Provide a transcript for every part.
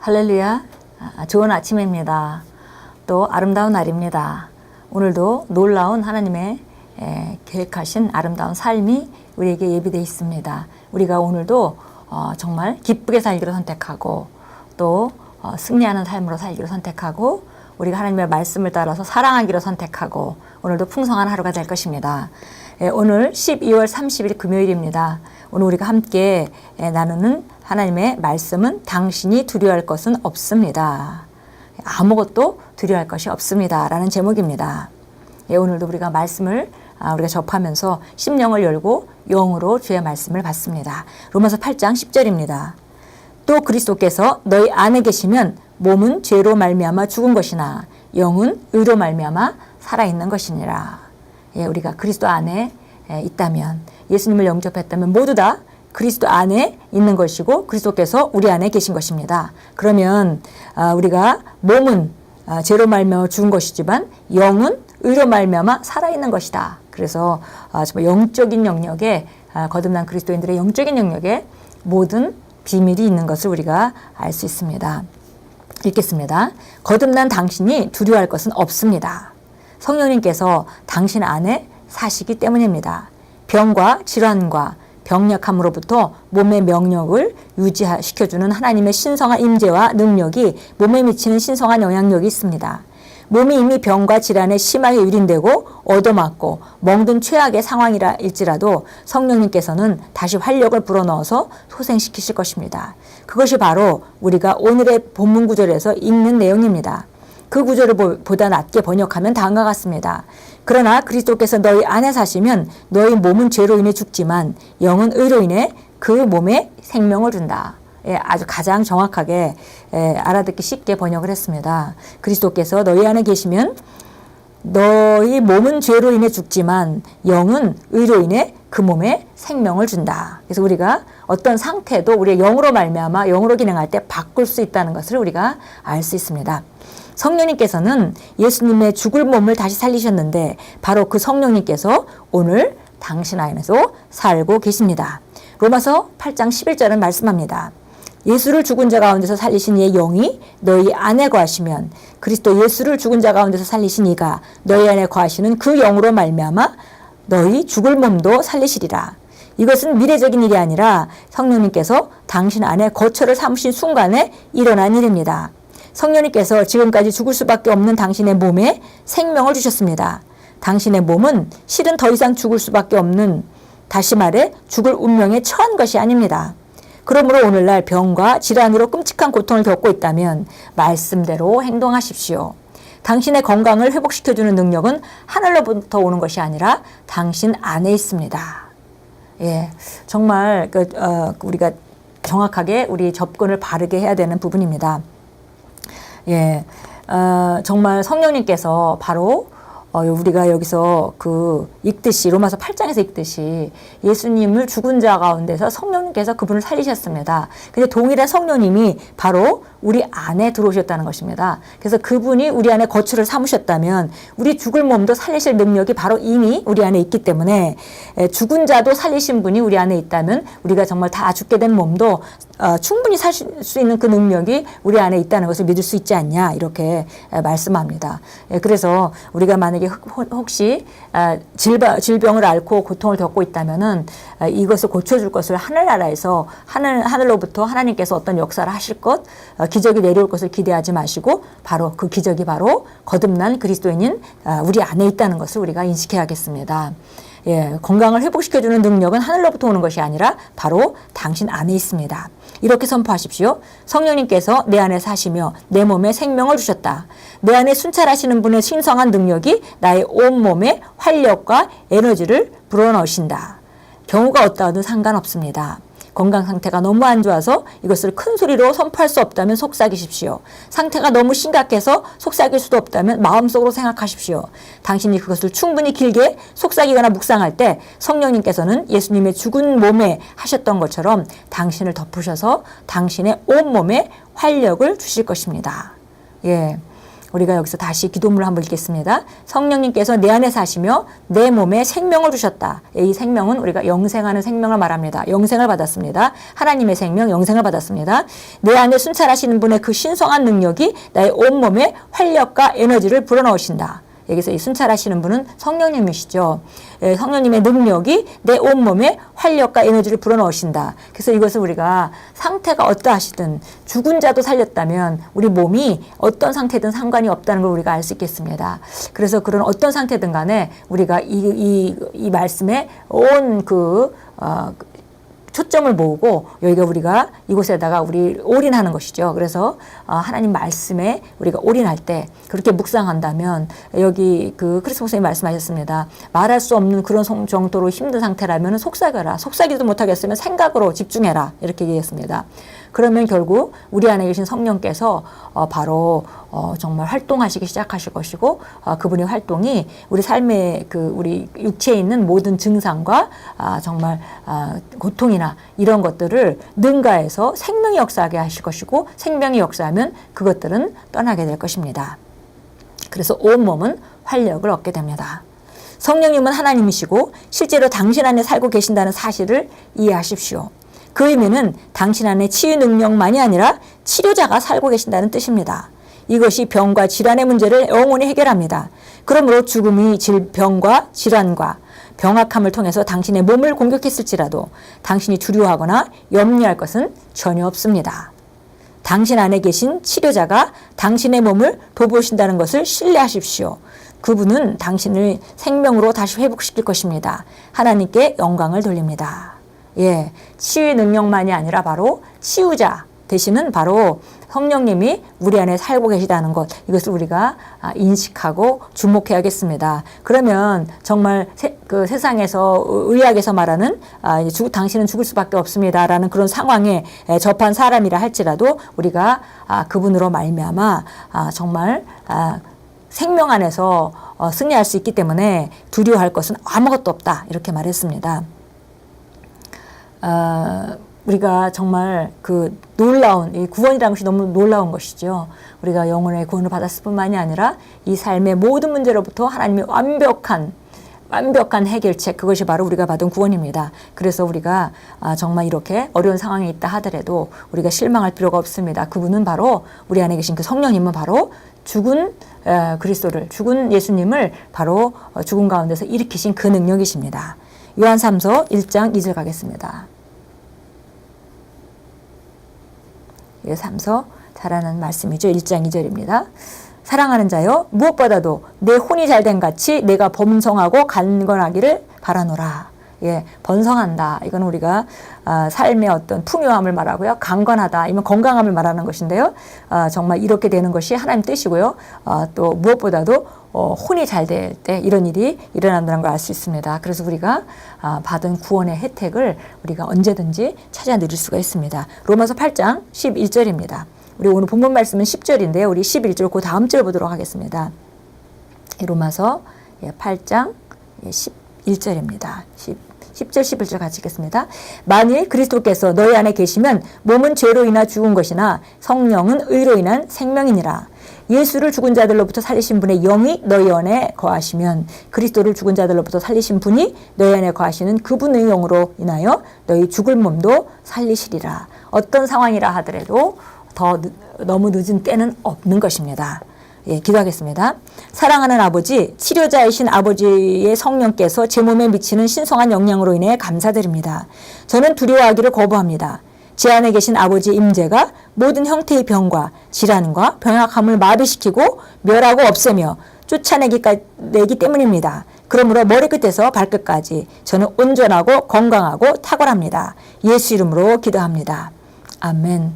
할렐루야. 좋은 아침입니다. 또 아름다운 날입니다. 오늘도 놀라운 하나님의 계획하신 아름다운 삶이 우리에게 예비되어 있습니다. 우리가 오늘도 정말 기쁘게 살기로 선택하고 또 승리하는 삶으로 살기로 선택하고 우리가 하나님의 말씀을 따라서 사랑하기로 선택하고 오늘도 풍성한 하루가 될 것입니다. 오늘 12월 30일 금요일입니다. 오늘 우리가 함께 나누는 하나님의 말씀은 당신이 두려워할 것은 없습니다. 아무것도 두려워할 것이 없습니다. 라는 제목입니다. 오늘도 우리가 말씀을 우리가 접하면서 심령을 열고 영으로 주의 말씀을 받습니다. 로마서 8장 10절입니다. 또 그리스도께서 너희 안에 계시면 몸은 죄로 말미암아 죽은 것이나 영은 의로 말미암아 살아있는 것이니라. 우리가 그리스도 안에 있다면, 예수님을 영접했다면 모두 다 그리스도 안에 있는 것이고 그리스도께서 우리 안에 계신 것입니다. 그러면 우리가 몸은 죄로 말미암아 죽은 것이지만 영은 의로 말미암아 살아있는 것이다. 그래서 정말 영적인 영역에 거듭난 그리스도인들의 영적인 영역에 모든 비밀이 있는 것을 우리가 알 수 있습니다. 읽겠습니다. 거듭난 당신이 두려워할 것은 없습니다. 성령님께서 당신 안에 사시기 때문입니다. 병과 질환과 병약함으로부터 몸의 명령을 유지시켜주는 하나님의 신성한 임재와 능력이 몸에 미치는 신성한 영향력이 있습니다. 몸이 이미 병과 질환에 심하게 유린되고 얻어맞고 멍든 최악의 상황일지라도 성령님께서는 다시 활력을 불어넣어서 소생시키실 것입니다. 그것이 바로 우리가 오늘의 본문 구절에서 읽는 내용입니다. 그 구절을 보다 낮게 번역하면 다음과 같습니다. 그러나 그리스도께서 너희 안에 사시면 너희 몸은 죄로 인해 죽지만 영은 의로 인해 그 몸에 생명을 준다. 아주 가장 정확하게 알아듣기 쉽게 번역을 했습니다. 그리스도께서 너희 안에 계시면 너희 몸은 죄로 인해 죽지만 영은 의로 인해 그 몸에 생명을 준다. 그래서 우리가 어떤 상태도 우리의 영으로 말미암아 영으로 기능할 때 바꿀 수 있다는 것을 우리가 알 수 있습니다. 성령님께서는 예수님의 죽을 몸을 다시 살리셨는데 바로 그 성령님께서 오늘 당신 안에서 살고 계십니다. 로마서 8장 11절은 말씀합니다. 예수를 죽은 자 가운데서 살리신 이의 영이 너희 안에 거하시면 그리스도 예수를 죽은 자 가운데서 살리신 이가 너희 안에 거하시는 그 영으로 말미암아 너희 죽을 몸도 살리시리라. 이것은 미래적인 일이 아니라 성령님께서 당신 안에 거처를 삼으신 순간에 일어난 일입니다. 성령님께서 지금까지 죽을 수밖에 없는 당신의 몸에 생명을 주셨습니다. 당신의 몸은 실은 더 이상 죽을 수밖에 없는, 다시 말해 죽을 운명에 처한 것이 아닙니다. 그러므로 오늘날 병과 질환으로 끔찍한 고통을 겪고 있다면 말씀대로 행동하십시오. 당신의 건강을 회복시켜주는 능력은 하늘로부터 오는 것이 아니라 당신 안에 있습니다. 정말 우리가 정확하게 우리 접근을 바르게 해야 되는 부분입니다. 정말 성령님께서 바로 우리가 여기서 읽듯이 로마서 8장에서 읽듯이 예수님을 죽은 자 가운데서 성령님께서 그분을 살리셨습니다. 근데 동일한 성령님이 바로 우리 안에 들어오셨다는 것입니다. 그래서 그분이 우리 안에 거처를 삼으셨다면 우리 죽을 몸도 살리실 능력이 바로 이미 우리 안에 있기 때문에 죽은 자도 살리신 분이 우리 안에 있다면 우리가 정말 다 죽게 된 몸도 충분히 살 수 있는 그 능력이 우리 안에 있다는 것을 믿을 수 있지 않냐 이렇게 말씀합니다. 그래서 우리가 만약에 혹시 질병을 앓고 고통을 겪고 있다면은 이것을 고쳐줄 것을 하늘나라에서 하늘로부터 하나님께서 어떤 역사를 하실 것, 기적이 내려올 것을 기대하지 마시고 바로 그 기적이 바로 거듭난 그리스도인인 우리 안에 있다는 것을 우리가 인식해야겠습니다. 건강을 회복시켜주는 능력은 하늘로부터 오는 것이 아니라 바로 당신 안에 있습니다. 이렇게 선포하십시오. 성령님께서 내 안에 사시며 내 몸에 생명을 주셨다. 내 안에 순찰하시는 분의 신성한 능력이 나의 온 몸에 활력과 에너지를 불어넣으신다. 경우가 어떠하든 상관없습니다. 건강 상태가 너무 안 좋아서 이것을 큰 소리로 선포할 수 없다면 속삭이십시오. 상태가 너무 심각해서 속삭일 수도 없다면 마음속으로 생각하십시오. 당신이 그것을 충분히 길게 속삭이거나 묵상할 때 성령님께서는 예수님의 죽은 몸에 하셨던 것처럼 당신을 덮으셔서 당신의 온몸에 활력을 주실 것입니다. 우리가 여기서 다시 기도문을 한번 읽겠습니다. 성령님께서 내 안에 사시며 내 몸에 생명을 주셨다. 이 생명은 우리가 영생하는 생명을 말합니다. 영생을 받았습니다. 하나님의 생명, 영생을 받았습니다. 내 안에 순찰하시는 분의 그 신성한 능력이 나의 온몸에 활력과 에너지를 불어넣으신다. 여기서 이 순찰하시는 분은 성령님이시죠. 성령님의 능력이 내 온몸에 활력과 에너지를 불어넣으신다. 그래서 이것을 우리가 상태가 어떠하시든 죽은 자도 살렸다면 우리 몸이 어떤 상태든 상관이 없다는 걸 우리가 알 수 있겠습니다. 그래서 그런 어떤 상태든 간에 우리가 이 말씀에 온 초점을 모으고 여기가 우리가 이곳에다가 우리 올인하는 것이죠. 그래서 하나님 말씀에 우리가 올인할 때 그렇게 묵상한다면 여기 크리스토 목사님 말씀하셨습니다. 말할 수 없는 그런 정도로 힘든 상태라면 속삭여라. 속삭이도 못하겠으면 생각으로 집중해라. 이렇게 얘기했습니다. 그러면 결국 우리 안에 계신 성령께서 바로 정말 활동하시기 시작하실 것이고 그분의 활동이 우리 삶의 우리 육체에 있는 모든 증상과 정말 고통이나 이런 것들을 능가해서 생명이 역사하게 하실 것이고 생명이 역사하면 그것들은 떠나게 될 것입니다. 그래서 온몸은 활력을 얻게 됩니다. 성령님은 하나님이시고 실제로 당신 안에 살고 계신다는 사실을 이해하십시오. 그 의미는 당신 안에 치유 능력만이 아니라 치료자가 살고 계신다는 뜻입니다. 이것이 병과 질환의 문제를 영원히 해결합니다. 그러므로 죽음이 병과 질환과 병약함을 통해서 당신의 몸을 공격했을지라도 당신이 두려워하거나 염려할 것은 전혀 없습니다. 당신 안에 계신 치료자가 당신의 몸을 돌보신다는 것을 신뢰하십시오. 그분은 당신을 생명으로 다시 회복시킬 것입니다. 하나님께 영광을 돌립니다. 치유의 능력만이 아니라 바로 치유자 되시는 바로 성령님이 우리 안에 살고 계시다는 것, 이것을 우리가 인식하고 주목해야겠습니다. 그러면 정말 세상에서 의학에서 말하는 당신은 죽을 수밖에 없습니다라는 그런 상황에 접한 사람이라 할지라도 우리가 그분으로 말미암아 정말 생명 안에서 승리할 수 있기 때문에 두려워할 것은 아무것도 없다, 이렇게 말했습니다. 우리가 정말 놀라운 이 구원이라는 것이 너무 놀라운 것이죠. 우리가 영혼의 구원을 받았을 뿐만이 아니라 이 삶의 모든 문제로부터 하나님의 완벽한 해결책, 그것이 바로 우리가 받은 구원입니다. 그래서 우리가 정말 이렇게 어려운 상황에 있다 하더라도 우리가 실망할 필요가 없습니다. 그분은 바로 우리 안에 계신 그 성령님은 바로 죽은 그리스도를, 죽은 예수님을 바로 죽음 가운데서 일으키신 그 능력이십니다. 요한 3서 1장 2절 가겠습니다. 3서 잘하는 말씀이죠. 1장 2절입니다. 사랑하는 자여, 무엇보다도 내 혼이 잘된 같이 내가 번성하고 강건하기를 바라노라. 번성한다. 이건 우리가 삶의 어떤 풍요함을 말하고요. 강건하다. 이면 건강함을 말하는 것인데요. 정말 이렇게 되는 것이 하나님 뜻이고요. 또 무엇보다도 혼이 잘 될 때 이런 일이 일어난다는 걸 알 수 있습니다. 그래서 우리가 받은 구원의 혜택을 우리가 언제든지 찾아 누릴 수가 있습니다. 로마서 8장 11절입니다. 우리 오늘 본문 말씀은 10절인데요. 우리 11절 그 다음 절 보도록 하겠습니다. 로마서 8장 11절입니다. 10절 11절 같이 읽겠습니다. 만일 그리스도께서 너희 안에 계시면 몸은 죄로 인하 죽은 것이나 성령은 의로 인한 생명이니라. 예수를 죽은 자들로부터 살리신 분의 영이 너희 안에 거하시면 그리스도를 죽은 자들로부터 살리신 분이 너희 안에 거하시는 그분의 영으로 인하여 너희 죽을 몸도 살리시리라. 어떤 상황이라 하더라도 너무 늦은 때는 없는 것입니다. 기도하겠습니다. 사랑하는 아버지, 치료자이신 아버지의 성령께서 제 몸에 미치는 신성한 영향으로 인해 감사드립니다. 저는 두려워하기를 거부합니다. 제 안에 계신 아버지의 임재가 모든 형태의 병과 질환과 병약함을 마비시키고 멸하고 없애며 쫓아내기 때문입니다. 그러므로 머리끝에서 발끝까지 저는 온전하고 건강하고 탁월합니다. 예수 이름으로 기도합니다. 아멘.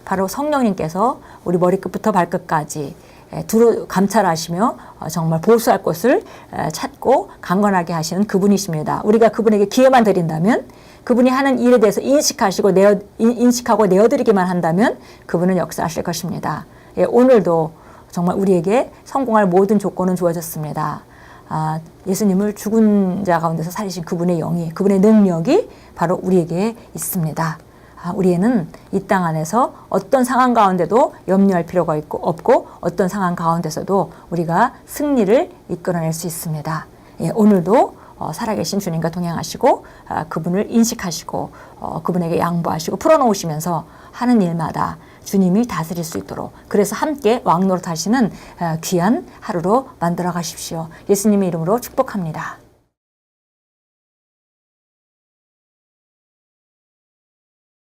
바로 성령님께서 우리 머리끝부터 발끝까지 두루 감찰하시며 정말 보수할 곳을 찾고 강건하게 하시는 그분이십니다. 우리가 그분에게 기회만 드린다면, 그분이 하는 일에 대해서 인식하고 내어드리기만 한다면 그분은 역사하실 것입니다. 오늘도 정말 우리에게 성공할 모든 조건은 주어졌습니다. 예수님을 죽은 자 가운데서 살리신 그분의 영이, 그분의 능력이 바로 우리에게 있습니다. 우리는 이 땅 안에서 어떤 상황 가운데도 염려할 필요가 없고 어떤 상황 가운데서도 우리가 승리를 이끌어낼 수 있습니다. 예, 오늘도 살아계신 주님과 동행하시고 그분을 인식하시고 그분에게 양보하시고 풀어놓으시면서 하는 일마다 주님이 다스릴 수 있도록, 그래서 함께 왕노릇 하시는 귀한 하루로 만들어 가십시오. 예수님의 이름으로 축복합니다.